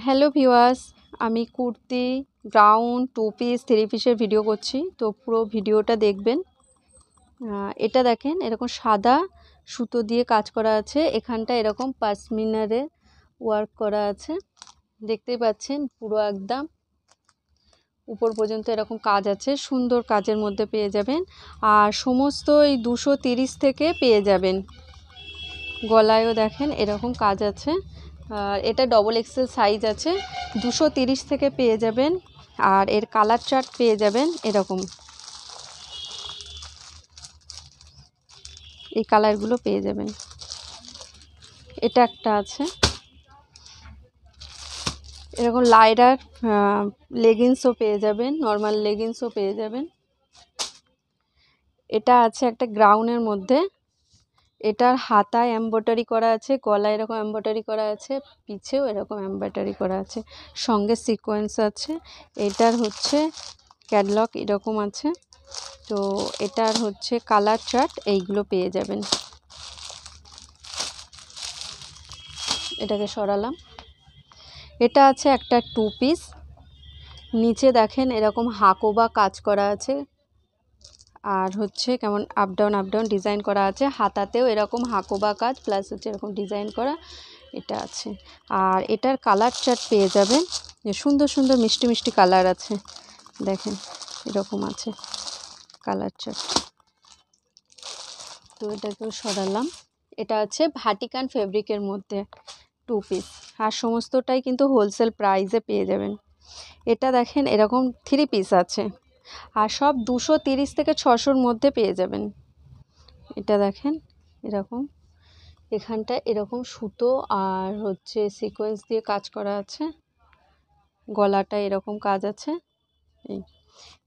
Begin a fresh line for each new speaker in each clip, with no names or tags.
Hello viewers, আমি kurti, gown, two piece, three পিসের video করছি, তো পুরো ভিডিওটা দেখবেন। এটা দেখেন, এরকম সাদা সুতো দিয়ে কাজ করা আছে, এখানটা এরকম পাশমিনারে ওয়ার্ক করা আছে, দেখতেই পাচ্ছেন পুরো একদম উপর পর্যন্ত এরকম কাজ আছে, সুন্দর কাজের মধ্যে পেয়ে যাবেন। আর সমস্ত এই 230 থেকে পেয়ে যাবেন। গলায়ও দেখেন এরকম কাজ আছে, আর এটা ডবল এক্সেল সাইজ আছে, 230 থেকে পেয়ে যাবেন। আর এর কালার চার্ট পেয়ে যাবেন এরকম, এই কালারগুলো পেয়ে যাবেন। এটা একটা আছে এরকম লাইডার লেগিংসও পেয়ে যাবেন, নর্মাল লেগিংসও পেয়ে যাবেন। এটা আছে একটা গ্রাউনের মধ্যে, এটার হাতায় এমব্রয়ডারি করা আছে, গলায় এরকম এমব্রয়ডারি করা আছে, পিছেও এরকম এমব্রয়ডারি করা আছে, সঙ্গে সিকোয়েন্স আছে। এটার হচ্ছে ক্যাটলগ এরকম আছে, তো এটার হচ্ছে কালার চার্ট এইগুলো পেয়ে যাবেন। এটাকে সরালাম। এটা আছে একটা টু পিস, নিচে দেখেন এরকম হাকোবা কাজ করা আছে, আর হচ্ছে কেমন আপ ডাউন ডিজাইন করা আছে, হাতাতেও এরকম হাকোবা কাজ প্লাস হচ্ছে এরকম ডিজাইন করা এটা আছে। আর এটার কালার চার্ট পেয়ে যাবেন, যে সুন্দর সুন্দর মিষ্টি মিষ্টি কালার আছে, দেখেন এরকম আছে কালার চার্ট। তো এটাকেও সরালাম। এটা আছে ভাটিকান ফেব্রিকের মধ্যে টু পিস, আর সমস্তটাই কিন্তু হোলসেল প্রাইসে পেয়ে যাবেন। এটা দেখেন এরকম থ্রি পিস আছে, আর সব 230 থেকে 600-র মধ্যে পেয়ে যাবেন। এটা দেখেন এরকম, এখানটা এরকম সুতো আর হচ্ছে সিকোয়েন্স দিয়ে কাজ করা আছে, গলাটা এরকম কাজ আছে।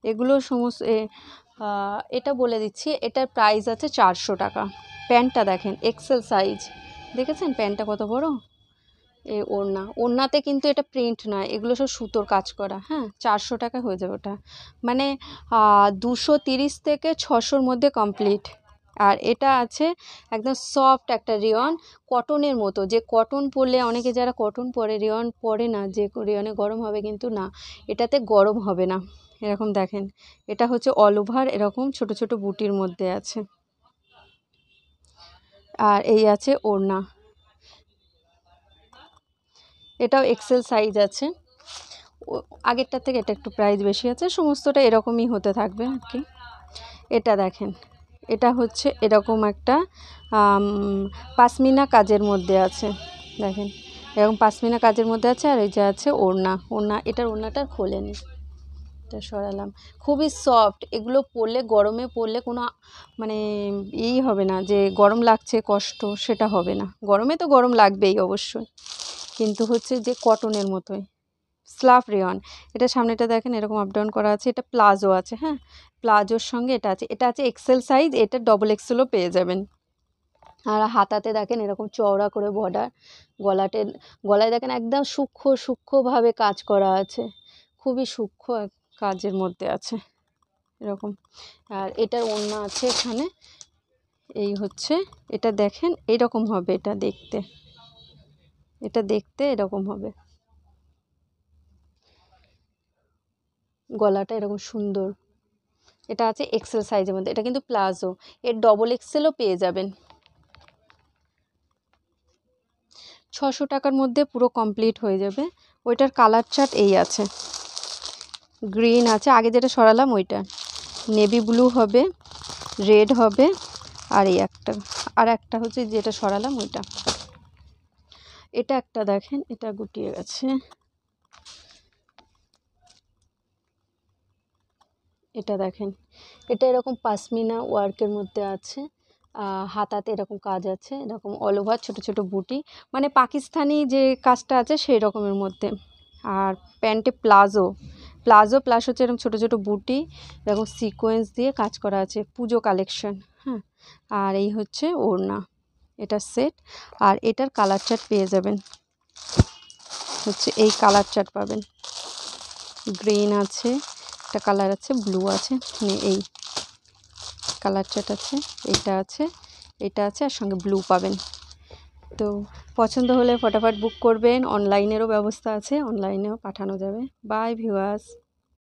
এগুলো সমস্ত এটা বলে দিচ্ছি, এটার প্রাইস আছে 400 টাকা। প্যান্টটা দেখেন এক্সেল সাইজ, দেখেছেন প্যান্টটা কত বড়। এই ওড়নাতে কিন্তু এটা প্রিন্ট নয়, এগুলো সব সুতোর কাজ করা। হ্যাঁ, 400 টাকা হয়ে যাবে ওটা, মানে 230 থেকে 600-র মধ্যে কমপ্লিট। আর এটা আছে একদম সফট একটা রিয়ন, কটনের মতো, যে কটন পরলে, অনেকে যারা কটন পরে রিয়ন পরে না, যে রিয়নে গরম হবে, কিন্তু না, এটাতে গরম হবে না। এরকম দেখেন, এটা হচ্ছে অল ওভার এরকম ছোট ছোট বুটির মধ্যে আছে। আর এই আছে ওড়না, এটাও এক্সেল সাইজ আছে, আগেরটার থেকে এটা একটু প্রাইস বেশি আছে, সমস্তটা এরকমই হতে থাকবে আর কি। এটা দেখেন, এটা হচ্ছে এরকম একটা পাশমিনা কাজের মধ্যে আছে, দেখেন এরকম পাশমিনা কাজের মধ্যে আছে। আর এই যে আছে ওড়না, এটার ওড়নাটা খোলেনি, এটা সরালাম। খুবই সফট, এগুলো পরলে, গরমে পরলে কোনো মানে হবে না যে গরম লাগছে কষ্ট, সেটা হবে না। গরমে তো গরম লাগবেই অবশ্যই, কিন্তু হচ্ছে যে কটনের মতোই স্লাফ রেয়ন। এটা সামনেটা দেখেন এরকম আপ ডাউন করা আছে, এটা প্লাজো আছে। হ্যাঁ, প্লাজোর সঙ্গে এটা আছে এক্সেল সাইজ, এটা ডবল এক্সেলও পেয়ে যাবেন। আর হাতাতে দেখেন এরকম চওড়া করে বর্ডার, গলায় দেখেন একদম সূক্ষ্মভাবে কাজ করা আছে, খুবই সূক্ষ্ম কাজের মধ্যে আছে এরকম। আর এটার ওড়না আছে এখানে, এই হচ্ছে এটা দেখেন এইরকম হবে, এটা দেখতে এরকম হবে, গলাটা এরকম সুন্দর। এটা আছে এক্সেল সাইজের মধ্যে, এটা কিন্তু প্লাজো, এর ডবল এক্সেলও পেয়ে যাবেন। 600 টাকার মধ্যে পুরো কমপ্লিট হয়ে যাবে। ওইটার কালার চার্ট এই আছে, গ্রিন আছে, আগে যেটা সরালাম ওইটা, নেভি ব্লু হবে, রেড হবে, আর এই একটা হচ্ছে যেটা সরালাম ওইটা। এটা একটা দেখেন, এটা গুটিয়ে গেছে, এটা দেখেন, এটা এরকম পাশমিনা ওয়ার্কের মধ্যে আছে, হাতাতে এরকম কাজ আছে, এরকম অল ওভার ছোটো ছোটো বুটি, মানে পাকিস্তানি যে কাজটা আছে সেই রকমের মধ্যে। আর প্যান্টে প্লাজো প্লাস হচ্ছে এরকম ছোটো ছোটো বুটি, এরকম সিকোয়েন্স দিয়ে কাজ করা আছে, পুজো কালেকশন। হ্যাঁ, আর এই হচ্ছে ওড়না, এটা সেট। আর এটার কালার চার্ট পেয়ে যাবেন, হচ্ছে এই কালার চার্ট পাবেন, গ্রিন আছে, একটা কালার আছে, ব্লু আছে, এই কালার চার্ট আছে, এটা আছে, আর সঙ্গে ব্লু পাবেন। তো পছন্দ হলে ফটাফট বুক করবেন। অনলাইনেরও ব্যবস্থা আছে, অনলাইনেও পাঠানো যাবে। Bye viewers.